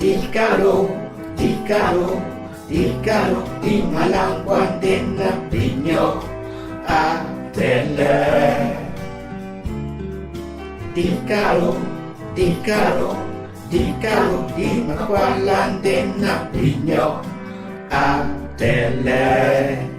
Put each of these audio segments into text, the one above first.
il calo di malanguandena pigno a tele. Il calo di malanguandena pigno a tele.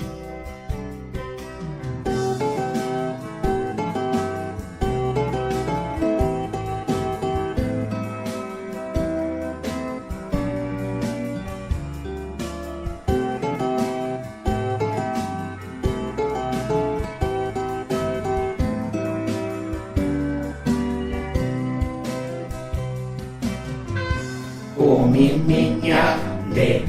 O miminyande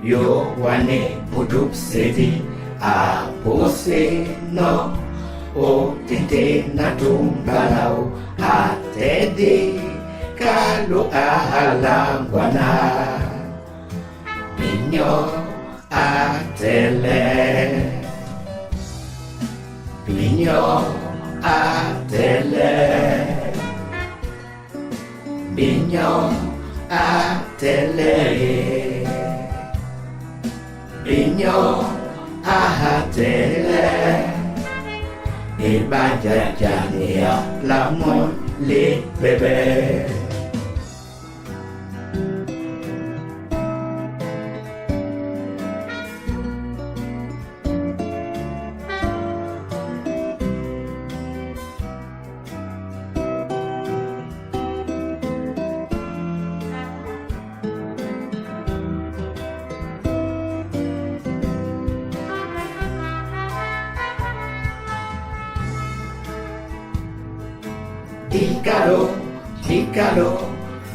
yo wane pudup seti a pose no o tete na tumbalau a tede kalo a halangwana pinyo a tele pinyo a tele pinyo a tele pinyo a tele e baja jania la mon le bebe.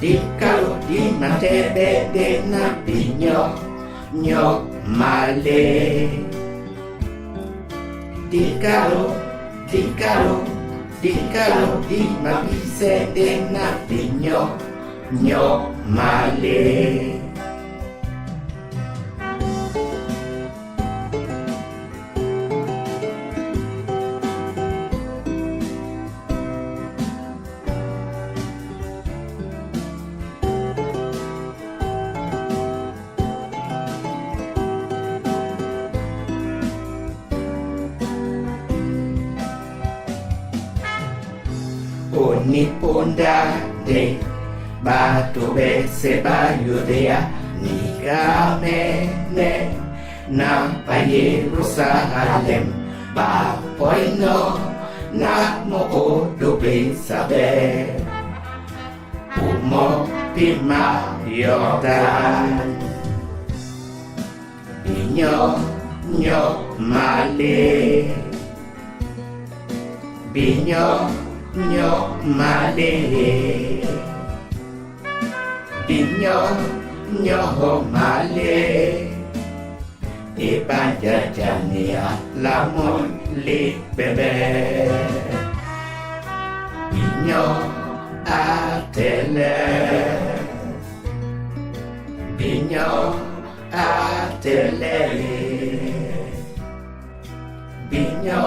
Di calo di matebe de na pinyo nyo male. Di calo di mabise de na pinyo nyo male. Oniponda de batu bese bayudea nikame ne nampa Yerusalem ba poino na mo odobe sabe umo pima Yordan inyo nyo male binyo nyo male binyo nyo male e baja jania lamon le bebe binyo a tele binyo a tele binyo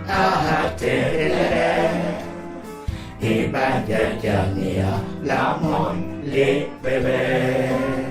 a tele e baja jania lamon le bebe.